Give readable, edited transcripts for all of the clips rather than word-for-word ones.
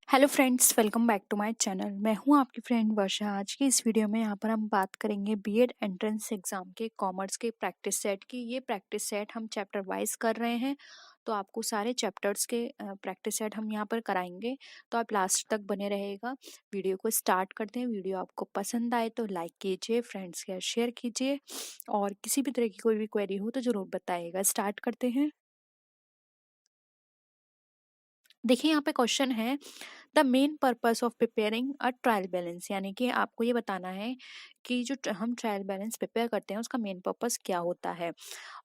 Hello friends, welcome back to my channel. मैं हूं आपकी फ्रेंड वर्षा। आज की इस वीडियो में यहाँ पर हम बात करेंगे बीएड एंट्रेंस एग्जाम के कॉमर्स के प्रैक्टिस सेट की। ये प्रैक्टिस सेट हम चैप्टर वाइज कर रहे हैं, तो आपको सारे चैप्टर्स के प्रैक्टिस सेट हम यहाँ पर कराएंगे, तो आप लास्ट तक बने रहेगा। वीडियो को स्टार्ट करते हैं। वीडियो आपको पसंद आए तो लाइक कीजिए, फ्रेंड्स के साथ शेयर कीजिए, और किसी भी तरह की कोई भी क्वेरी हो तो ज़रूर बताइएगा। स्टार्ट करते हैं। देखिए, यहाँ पे क्वेश्चन है, the main purpose of preparing a trial balance, यानी कि आपको ये बताना है कि जो हम ट्रायल बैलेंस प्रिपेयर करते हैं उसका मेन पर्पस क्या होता है।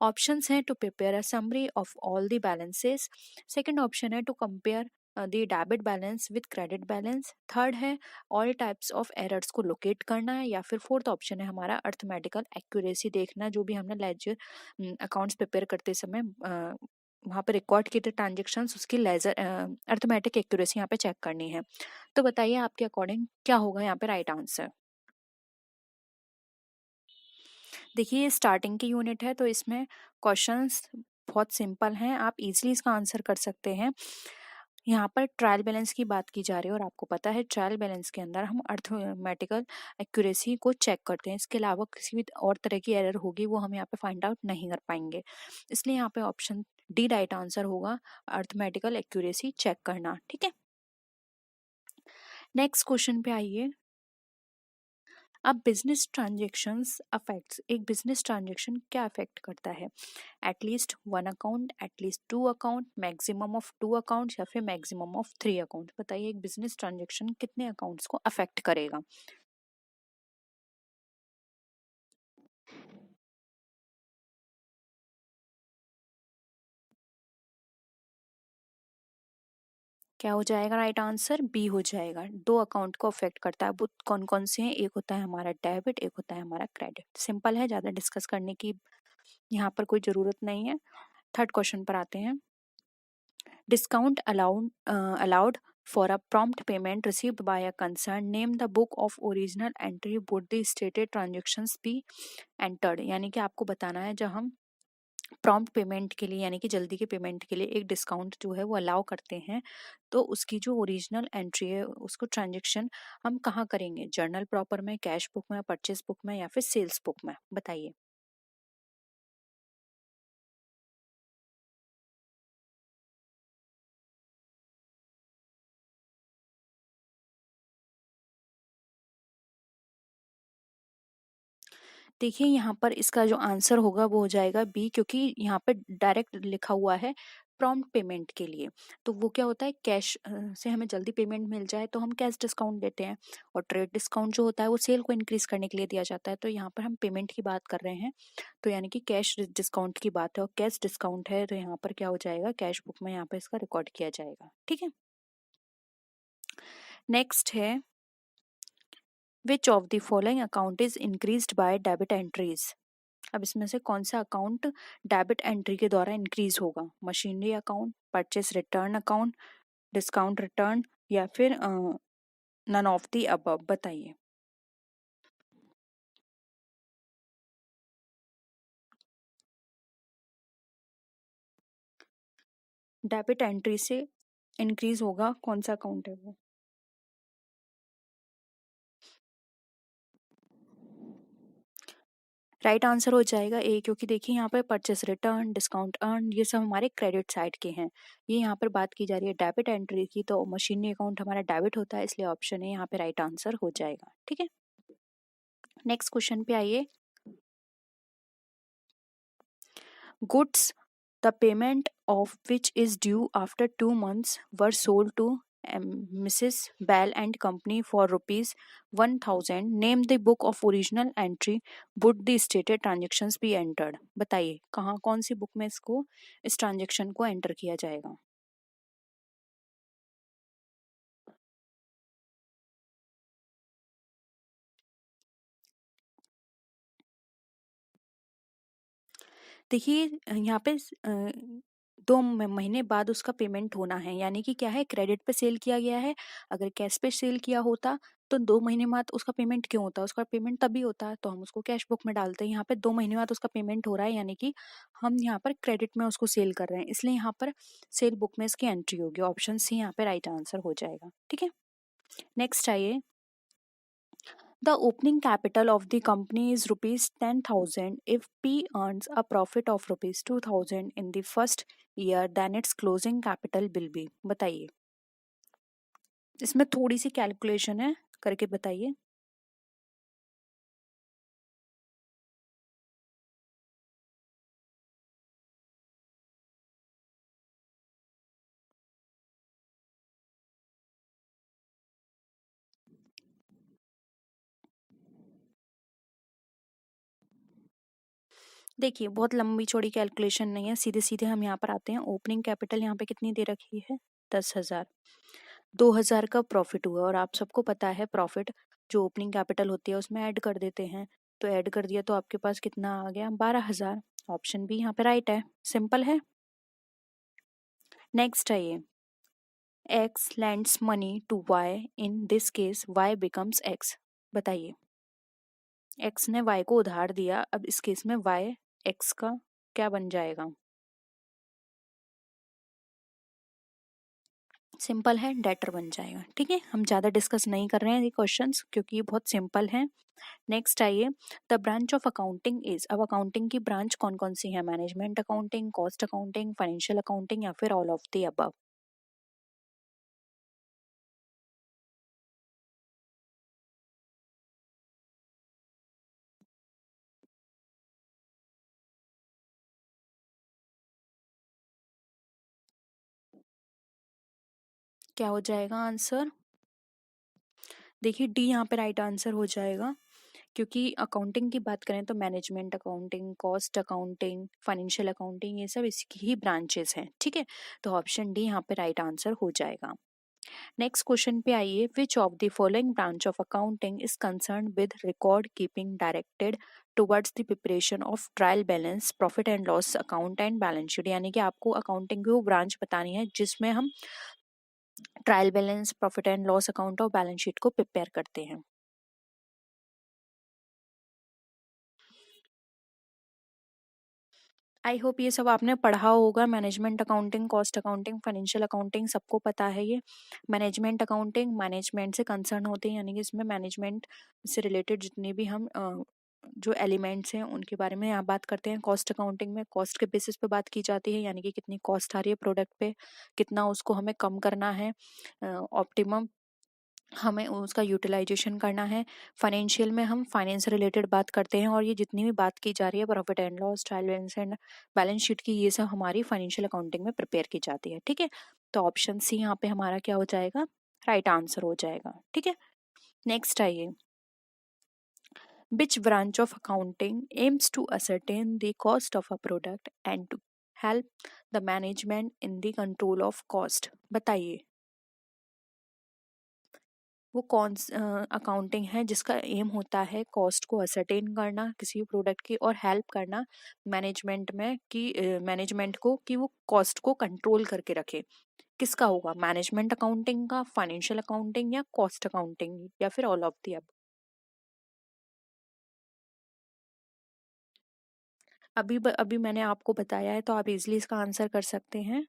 ऑप्शंस हैं, to prepare a summary of all the balances. Second option है to compare the debit balance with credit balance. Third है ऑल टाइप्स ऑफ एरर्स को लोकेट करना है, या फिर फोर्थ ऑप्शन है हमारा अर्थमेटिकल एक्यूरेसी देखना, जो भी हमने लेजर अकाउंट्स प्रिपेयर करते समय वहाँ पे रिकॉर्ड किए थे ट्रांजेक्शन्स, उसकी लेजर अर्थमेटिक एक्यूरेसी यहाँ पे चेक करनी है। तो बताइए आपके अकॉर्डिंग क्या होगा यहाँ पे राइट आंसर। देखिए, ये स्टार्टिंग की यूनिट है, तो इसमें क्वेश्चंस बहुत सिंपल हैं, आप इजीली इसका आंसर कर सकते हैं। यहाँ पर ट्रायल बैलेंस की बात की जा रही है, और आपको पता है ट्रायल बैलेंस के अंदर हम अर्थमेटिकल एक्यूरेसी को चेक करते हैं। इसके अलावा किसी भी और तरह की एरर होगी वो हम यहाँ पे फाइंड आउट नहीं कर पाएंगे। इसलिए यहाँ पे ऑप्शन डी राइट आंसर होगा, अर्थमेटिकल एक्यूरेसी चेक करना। ठीक है, नेक्स्ट क्वेश्चन पे आइए। अब बिजनेस ट्रांजेक्शन्स अफेक्ट्स, एक बिजनेस ट्रांजेक्शन क्या अफेक्ट करता है? At least one account, at least two account, maximum of two accounts, या फिर मैक्सिमम ऑफ थ्री अकाउंट। बताइए एक बिजनेस ट्रांजेक्शन कितने अकाउंट्स को अफेक्ट करेगा? क्या हो जाएगा राइट आंसर? बी हो जाएगा। दो अकाउंट को अफेक्ट करता है। वो कौन कौन से हैं? एक होता है हमारा डेबिट, एक होता है हमारा क्रेडिट। सिंपल है, ज़्यादा डिस्कस करने की यहाँ पर कोई ज़रूरत नहीं है। थर्ड क्वेश्चन पर आते हैं। Discount allowed for a prompt payment received by a concerned. Name the book of original entry. Would the stated transactions be entered? यानी कि आपको बताना है, जब हम प्रॉम्प्ट पेमेंट के लिए यानी कि जल्दी के पेमेंट के लिए एक डिस्काउंट जो है वो अलाउ करते हैं, तो उसकी जो ओरिजिनल एंट्री है उसको ट्रांजेक्शन हम कहाँ करेंगे? जर्नल प्रॉपर में, कैश बुक में, परचेस बुक में, या फिर सेल्स बुक में? बताइए। देखिए, यहाँ पर इसका जो आंसर होगा वो हो जाएगा बी, क्योंकि यहाँ पे डायरेक्ट लिखा हुआ है प्रॉम्प्ट पेमेंट के लिए। तो वो क्या होता है, कैश से हमें जल्दी पेमेंट मिल जाए तो हम कैश डिस्काउंट देते हैं, और ट्रेड डिस्काउंट जो होता है वो सेल को इंक्रीज करने के लिए दिया जाता है। तो यहाँ पर हम पेमेंट की बात कर रहे हैं, तो यानी कि कैश डिस्काउंट की बात है, और कैश डिस्काउंट है तो यहाँ पर क्या हो जाएगा, कैश बुक में यहाँ पर इसका रिकॉर्ड किया जाएगा। ठीक है, नेक्स्ट है, which of the following account is increased by debit entries? अब इसमें से कौन सा अकाउंट डेबिट एंट्री के द्वारा इंक्रीज होगा? Machinery account, purchase return account, discount return, या फिर नन ऑफ द अबव? बताइए। डेबिट एंट्री से इंक्रीज होगा कौन सा अकाउंट है वो? राइट आंसर हो जाएगा ए, क्योंकि देखिए यहाँ पर परचेस रिटर्न, डिस्काउंट अर्न, ये सब हमारे क्रेडिट साइड के हैं। ये यहाँ पर बात की जा रही है डेबिट एंट्री की, तो मशीनरी अकाउंट हमारा डेबिट होता है, इसलिए ऑप्शन ए यहाँ पे राइट आंसर हो जाएगा। ठीक है, नेक्स्ट क्वेश्चन पे आइए। Goods the payment of which is due after 2 months were sold to Mrs. Bell and Company for rupees 1000. Name the book of original entry. Would the stated transactions be entered? बताइए कहाँ, कौन सी book में इसको, इस transaction को enter किया जाएगा? देखिए, यहाँ पे 2 महीने बाद उसका पेमेंट होना है, यानी कि क्या है, क्रेडिट पे सेल किया गया है। अगर कैश पे सेल किया होता तो 2 महीने बाद उसका पेमेंट क्यों होता? उसका पेमेंट तभी होता है तो हम उसको कैश बुक में डालते हैं। यहाँ पे 2 महीने बाद उसका पेमेंट हो रहा है, यानी कि हम यहाँ पर क्रेडिट में उसको सेल कर रहे हैं, इसलिए यहाँ पर सेल बुक में इसकी एंट्री होगी। ऑप्शन सी यहाँ पे राइट आंसर हो जाएगा। ठीक है, नेक्स्ट आइए। The opening capital of the company is rupees 10,000. If P earns a profit of rupees 2,000 in the first year, then its closing capital will be। बताइए, इसमें थोड़ी सी कैलकुलेशन है, करके बताइए। देखिए, बहुत लंबी चौड़ी कैलकुलेशन नहीं है, सीधे सीधे हम यहाँ पर आते हैं। ओपनिंग कैपिटल यहाँ पे कितनी दे रखी है? 10,000। 2,000 का प्रॉफिट हुआ और आप सबको पता है प्रॉफिट जो ओपनिंग कैपिटल होती है उसमें ऐड कर देते हैं, तो ऐड कर दिया तो आपके पास कितना आ गया? 12,000। ऑप्शन बी यहाँ पे राइट है, सिंपल है। नेक्स्ट आइए। X lends money to Y, in this case Y becomes X। बताइए, X ने Y को उधार दिया, अब इस केस में Y X का क्या बन जाएगा? सिंपल है, डेटर बन जाएगा। ठीक है, हम ज़्यादा डिस्कस नहीं कर रहे हैं ये क्वेश्चंस क्योंकि ये बहुत सिंपल है। नेक्स्ट आइए। The branch of accounting is. अब अकाउंटिंग की ब्रांच कौन कौन सी है? Management accounting, cost accounting, financial accounting या फिर ऑल ऑफ द अबव? क्या हो जाएगा आंसर? देखिए, डी यहाँ पे राइट आंसर हो जाएगा, क्योंकि अकाउंटिंग की बात करें तो management accounting, cost accounting, financial accounting, ये सब इसकी ही ब्रांचेस हैं। ठीक है, तो ऑप्शन डी यहाँ पे राइट आंसर हो जाएगा। नेक्स्ट क्वेश्चन पे आइए। Which of the following branch of accounting is concern with record keeping directed towards the preparation of trial balance, profit and loss account and balance sheet? यानी कि आपको accounting की वो branch बतानी है जिसमें हम trial balance, profit and loss account और बैलेंस शीट को प्रिपेयर करते हैं। आई होप ये सब आपने पढ़ा होगा। Management accounting, cost accounting, financial accounting सबको पता है ये। मैनेजमेंट अकाउंटिंग मैनेजमेंट से कंसर्न होते हैं, यानी कि इसमें मैनेजमेंट से रिलेटेड जितने भी हम जो एलिमेंट्स हैं उनके बारे में यहाँ बात करते हैं। कॉस्ट अकाउंटिंग में कॉस्ट के बेसिस पे बात की जाती है, यानी कि कितनी कॉस्ट आ रही है प्रोडक्ट पे, कितना उसको हमें कम करना है, ऑप्टिमम हमें उसका यूटिलाइजेशन करना है। फाइनेंशियल में हम फाइनेंस रिलेटेड बात करते हैं, और ये जितनी भी बात की जा रही है profit and loss, trial balance and balance sheet की, ये सब हमारी फाइनेंशियल अकाउंटिंग में प्रिपेयर की जाती है। ठीक है, तो ऑप्शन सी यहाँ पे हमारा क्या हो जाएगा? राइट आंसर हो जाएगा। ठीक है, नेक्स्ट आइए। Which branch of accounting aims to ascertain the cost of a product and to help the management in the control of cost? बताइए, वो कौन अकाउंटिंग है जिसका एम होता है कॉस्ट को असरटेन करना किसी भी प्रोडक्ट की, और हेल्प करना मैनेजमेंट में कि मैनेजमेंट को कि वो कॉस्ट को कंट्रोल करके रखे? किसका होगा? मैनेजमेंट अकाउंटिंग का, फाइनेंशियल अकाउंटिंग या कॉस्ट अकाउंटिंग, या फिर ऑल ऑफ दी अब? अभी मैंने आपको बताया है तो आप इजीली इसका आंसर कर सकते हैं।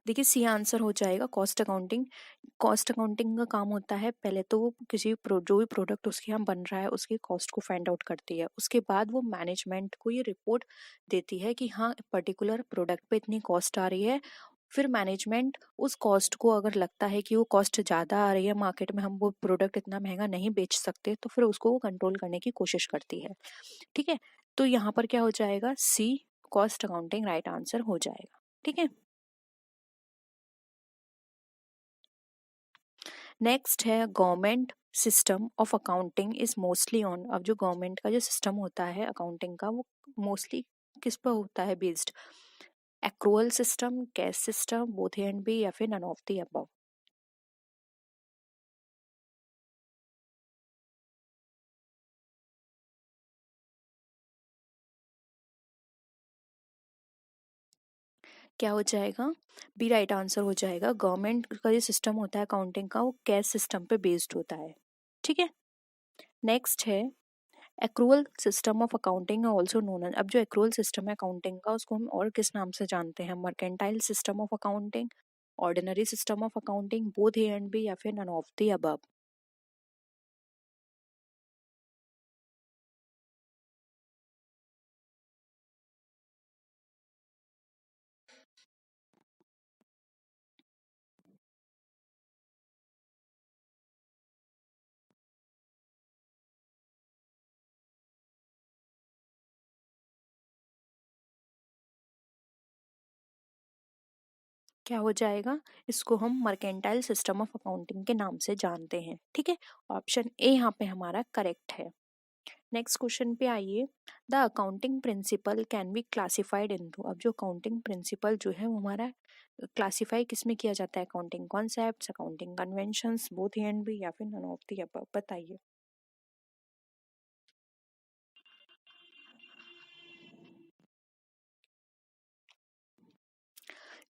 देखिए, सी आंसर हो जाएगा, कॉस्ट अकाउंटिंग। कॉस्ट अकाउंटिंग का काम होता है, पहले तो वो जो भी प्रोडक्ट उसके यहाँ बन रहा है उसकी कॉस्ट को फाइंड आउट करती है, उसके बाद वो मैनेजमेंट को ये रिपोर्ट देती है कि हाँ पर्टिकुलर प्रोडक्ट पे इतनी कॉस्ट आ रही है। फिर मैनेजमेंट उस कॉस्ट को, अगर लगता है कि वो कॉस्ट ज़्यादा आ रही है मार्केट में, हम वो प्रोडक्ट इतना महंगा नहीं बेच सकते, तो फिर उसको वो कंट्रोल करने की कोशिश करती है। ठीक है, तो यहाँ पर क्या हो जाएगा? सी, कॉस्ट अकाउंटिंग राइट आंसर हो जाएगा। ठीक है, नेक्स्ट है government system of accounting is mostly on. अब जो गवर्नमेंट का जो सिस्टम होता है अकाउंटिंग का, वो मोस्टली किस पर होता है based? Accrual system, cash system, both A and B, या फिर नन ऑफ द अबव? क्या हो जाएगा? बी राइट आंसर हो जाएगा। गवर्नमेंट का जो सिस्टम होता है अकाउंटिंग का, वो कैश सिस्टम पे बेस्ड होता है। ठीक है। नेक्स्ट है accrual system of accounting also known as. अब जो एक्रूअल सिस्टम है अकाउंटिंग का, उसको हम और किस नाम से जानते हैं? Mercantile system of accounting, ordinary system of accounting, both A and B, या फिर नन ऑफ द अबव। क्या हो जाएगा? इसको हम मर्केंटाइल सिस्टम ऑफ अकाउंटिंग के नाम से जानते हैं। ठीक है, ऑप्शन ए यहाँ पे हमारा करेक्ट है। नेक्स्ट क्वेश्चन पे आइए। The accounting principle can be classified into. अब जो अकाउंटिंग प्रिंसिपल जो है वो हमारा क्लासिफाई किस में किया जाता है? Accounting concepts, accounting conventions, both A and B, या फिर नन ऑफ द अबव। बताइए।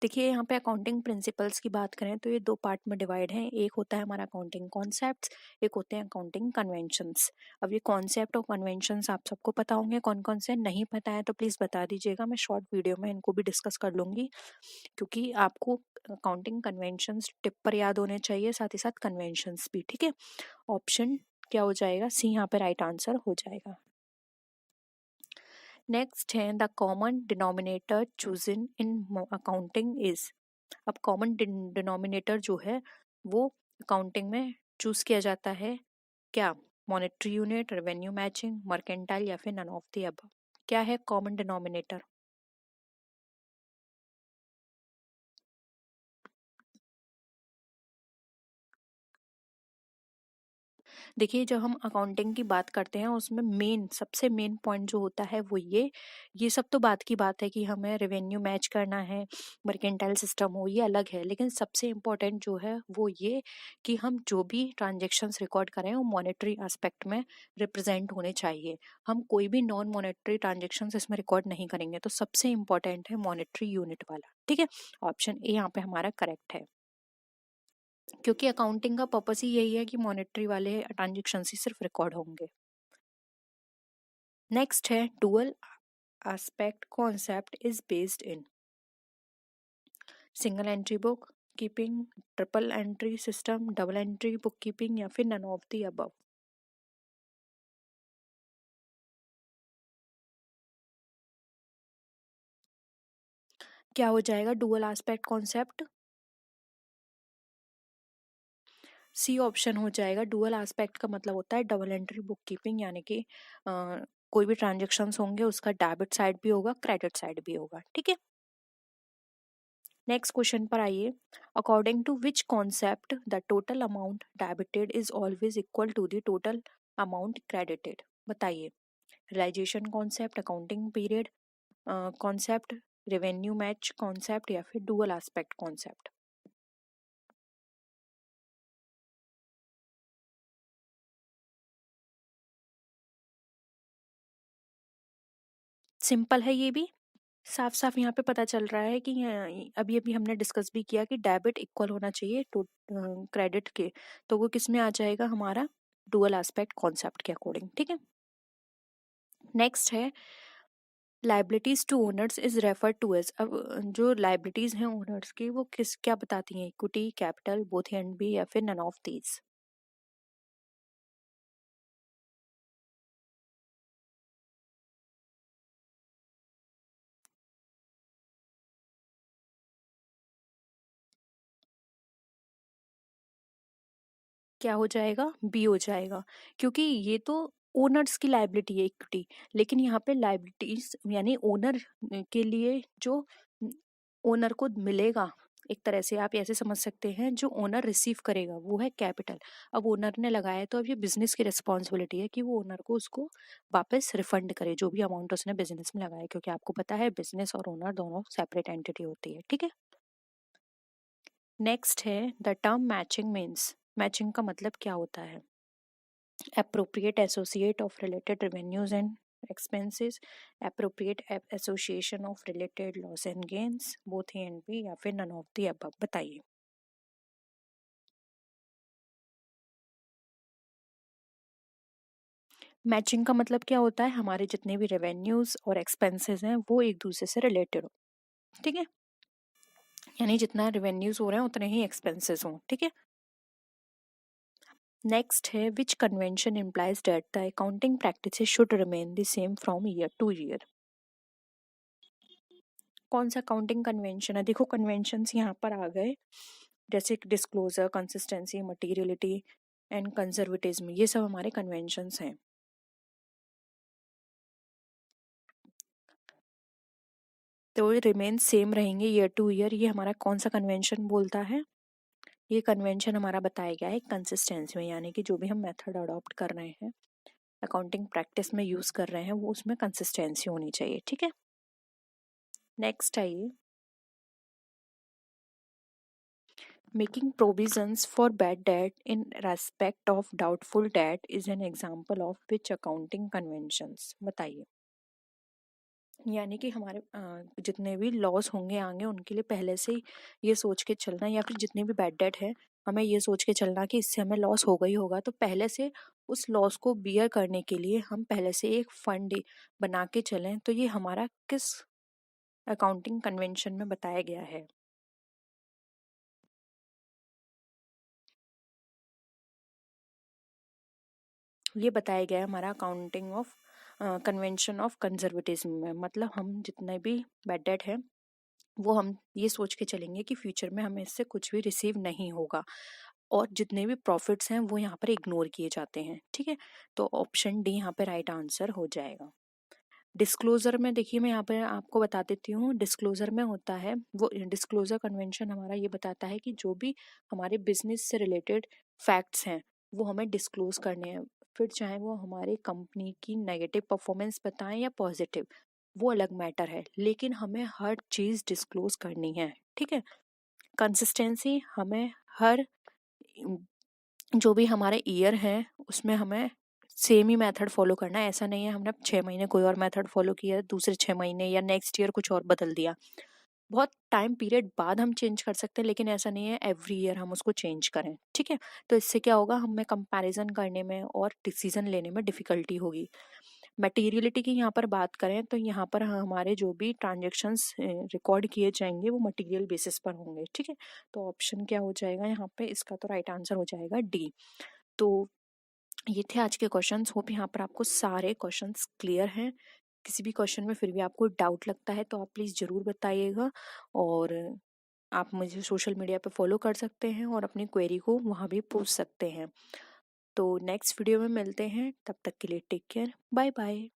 देखिए यहाँ पे अकाउंटिंग प्रिंसिपल्स की बात करें तो ये दो पार्ट में डिवाइड है। एक होता है हमारा अकाउंटिंग कॉन्सेप्ट्स, एक होते हैं अकाउंटिंग कन्वेंशंस। अब ये कॉन्सेप्ट और कन्वेंशंस आप सबको पता होंगे, कौन कौन से नहीं पता है तो प्लीज़ बता दीजिएगा। मैं शॉर्ट वीडियो में इनको भी डिस्कस कर लूँगी, क्योंकि आपको अकाउंटिंग कन्वेंशंस टिप पर याद होने चाहिए, साथ ही साथ कन्वेंशंस भी। ठीक है, ऑप्शन क्या हो जाएगा? सी यहाँ पे राइट आंसर हो जाएगा। नेक्स्ट है the common denominator chosen in accounting is. अब कॉमन डिनोमिनेटर जो है वो अकाउंटिंग में चूज किया जाता है क्या? Monetary unit, revenue matching, mercantile, या फिर नन ऑफ द अबव। क्या है कॉमन डिनोमिनेटर? देखिए जब हम अकाउंटिंग की बात करते हैं उसमें मेन सबसे मेन पॉइंट जो होता है वो ये सब तो बात की बात है कि हमें रेवेन्यू मैच करना है, मर्केंटाइल सिस्टम हो, ये अलग है। लेकिन सबसे इम्पोर्टेंट जो है वो ये कि हम जो भी ट्रांजेक्शन्स रिकॉर्ड करें वो मॉनेटरी एस्पेक्ट में रिप्रेजेंट होने चाहिए। हम कोई भी नॉन मॉनेटरी ट्रांजेक्शन्स इसमें रिकॉर्ड नहीं करेंगे। तो सबसे इम्पोर्टेंट है मॉनेटरी यूनिट वाला। ठीक है, ऑप्शन ए यहाँ पे हमारा करेक्ट है, क्योंकि अकाउंटिंग का पर्पस ही यही है कि मॉनेटरी वाले ट्रांजेक्शन ही सिर्फ रिकॉर्ड होंगे। नेक्स्ट है dual aspect concept is based in single entry book keeping, triple entry system, double entry book keeping, या फिर नन ऑफ द अबव। क्या हो जाएगा dual aspect concept? C option हो जाएगा। डुअल एस्पेक्ट का मतलब होता है डबल एंट्री बुक कीपिंग, यानी कि कोई भी ट्रांजेक्शन्स होंगे उसका डेबिट साइड भी होगा, क्रेडिट साइड भी होगा। ठीक है, नेक्स्ट क्वेश्चन पर आइए। According to which concept the total amount debited is always equal to the total amount credited. बताइए। Realisation concept, accounting period concept, revenue match concept, या फिर डुअल एस्पेक्ट कॉन्सेप्ट। सिंपल है ये भी। साफ साफ यहाँ पे पता चल रहा है कि अभी अभी हमने डिस्कस भी किया कि डेबिट इक्वल होना चाहिए टू क्रेडिट के। तो वो किस में आ जाएगा? हमारा डुअल एस्पेक्ट कॉन्सेप्ट के अकॉर्डिंग। ठीक है, नेक्स्ट है liabilities to owners is refer to as. अब जो लाइबिलिटीज हैं ओनर्स की वो किस क्या बताती हैं? Equity, capital, both and B, या फिर नन ऑफ दीज। क्या हो जाएगा? बी हो जाएगा, क्योंकि ये तो ओनर्स की लाइबिलिटी है इक्विटी। लेकिन यहाँ पे लाइबिलिटीज यानी ओनर के लिए जो ओनर को मिलेगा, एक तरह से आप ऐसे समझ सकते हैं, जो ओनर रिसीव करेगा वो है कैपिटल। अब ओनर ने लगाया है तो अब ये बिजनेस की रिस्पॉन्सिबिलिटी है कि वो ओनर को उसको वापस रिफंड करे जो भी अमाउंट उसने बिजनेस में लगाया, क्योंकि आपको पता है बिजनेस और ओनर दोनों सेपरेट एंटिटी होती है। ठीक है, नेक्स्ट है the term matching means. Matching का मतलब क्या होता है? appropriate associate of related revenues and expenses, appropriate association of related loss and gains, both A and B, या फिर नन ऑफ द अबव। बताइए। मैचिंग का मतलब क्या होता है? हमारे जितने भी रेवेन्यूज और एक्सपेंसेस हैं वो एक दूसरे से रिलेटेड हो। ठीक है, यानी जितना रेवेन्यूज हो रहे हैं उतने ही एक्सपेंसेस हों। ठीक है, नेक्स्ट है which convention implies that the accounting practices should remain the same from year to year. कौन सा अकाउंटिंग कन्वेंशन है? देखो कन्वेंशंस यहाँ पर आ गए, जैसे disclosure, consistency, materiality and conservatism, ये सब हमारे कन्वेंशंस हैं। तो रिमेन सेम रहेंगे ईयर टू ईयर, ये हमारा कौन सा कन्वेंशन बोलता है? ये कन्वेंशन हमारा बताया गया है कंसिस्टेंसी में, यानी कि जो भी हम मेथड अडॉप्ट कर रहे हैं, अकाउंटिंग प्रैक्टिस में यूज कर रहे हैं, वो उसमें कंसिस्टेंसी होनी चाहिए। ठीक है, नेक्स्ट आइए, making provisions for bad debt in respect of doubtful debt is an example of which accounting conventions. बताइए। यानी कि हमारे जितने भी लॉस होंगे आगे, उनके लिए पहले से ही ये सोच के चलना, या फिर जितने भी बैड डेट है हमें ये सोच के चलना कि इससे हमें लॉस होगा ही होगा, तो पहले से उस लॉस को बियर करने के लिए हम पहले से एक फंड बना के चलें। तो ये हमारा किस अकाउंटिंग कन्वेंशन में बताया गया है? ये बताया गया है हमारा accounting of convention of conservatism में। मतलब हम जितने भी बैड डेट है वो हम ये सोच के चलेंगे कि फ्यूचर में हमें इससे कुछ भी रिसीव नहीं होगा, और जितने भी प्रॉफिट्स हैं वो यहाँ पर इग्नोर किए जाते हैं। ठीक है, तो ऑप्शन डी यहाँ पे राइट आंसर हो जाएगा। डिस्क्लोजर में देखिए, मैं यहाँ पे आपको बता देती हूँ, डिस्क्लोजर में होता है वो, डिस्क्लोजर कन्वेंशन हमारा ये बताता है कि जो भी हमारे बिजनेस से रिलेटेड फैक्ट्स हैं वो हमें डिस्क्लोज करने हैं। फिर चाहे वो हमारी कंपनी की नेगेटिव परफॉर्मेंस बताएं या पॉजिटिव, वो अलग मैटर है, लेकिन हमें हर चीज़ डिस्क्लोज करनी है। ठीक है, कंसिस्टेंसी, हमें हर जो भी हमारे ईयर है उसमें हमें सेम ही मेथड फॉलो करना है। ऐसा नहीं है हमने 6 महीने कोई और मेथड फॉलो किया, दूसरे 6 महीने या नेक्स्ट ईयर कुछ और बदल दिया। बहुत टाइम पीरियड बाद हम चेंज कर सकते हैं, लेकिन ऐसा नहीं है एवरी ईयर हम उसको चेंज करें। ठीक है, तो इससे क्या होगा, हमें कंपैरिजन करने में और डिसीजन लेने में डिफिकल्टी होगी। मटीरियलिटी की यहाँ पर बात करें तो यहाँ पर हमारे जो भी ट्रांजेक्शन्स रिकॉर्ड किए जाएंगे वो मटीरियल बेसिस पर होंगे। ठीक है, तो ऑप्शन क्या हो जाएगा यहाँ पे? इसका तो राइट आंसर हो जाएगा डी। तो ये थे आज के क्वेश्चंस। होप यहाँ पर आपको सारे क्वेश्चंस क्लियर हैं। किसी भी क्वेश्चन में फिर भी आपको डाउट लगता है तो आप प्लीज़ ज़रूर बताइएगा, और आप मुझे सोशल मीडिया पे फॉलो कर सकते हैं और अपनी क्वेरी को वहाँ भी पूछ सकते हैं। तो नेक्स्ट वीडियो में मिलते हैं, तब तक के लिए टेक केयर, बाय बाय।